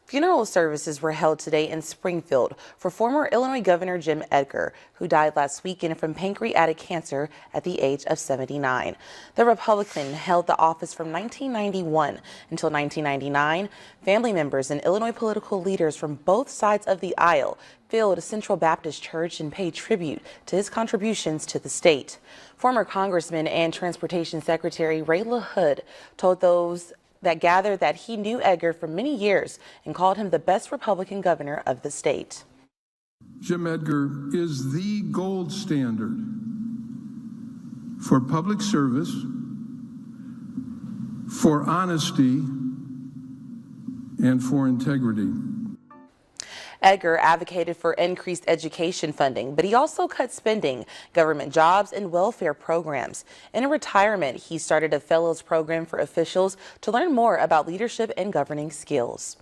Funeral services were held today in Springfield for former Illinois Governor Jim Edgar, who died last weekend from pancreatic cancer at the age of 79. The Republican held the office from 1991 until 1999. Family members and Illinois political leaders from both sides of the aisle filled Central Baptist Church and paid tribute to his contributions to the state. Former Congressman and Transportation Secretary LaHood told those that gathered that he knew Edgar for many years and called him the best Republican governor of the state. Jim Edgar is the gold standard for public service, for honesty, and for integrity. Edgar advocated for increased education funding, but he also cut spending, government jobs, and welfare programs. In retirement, he started a fellows program for officials to learn more about leadership and governing skills.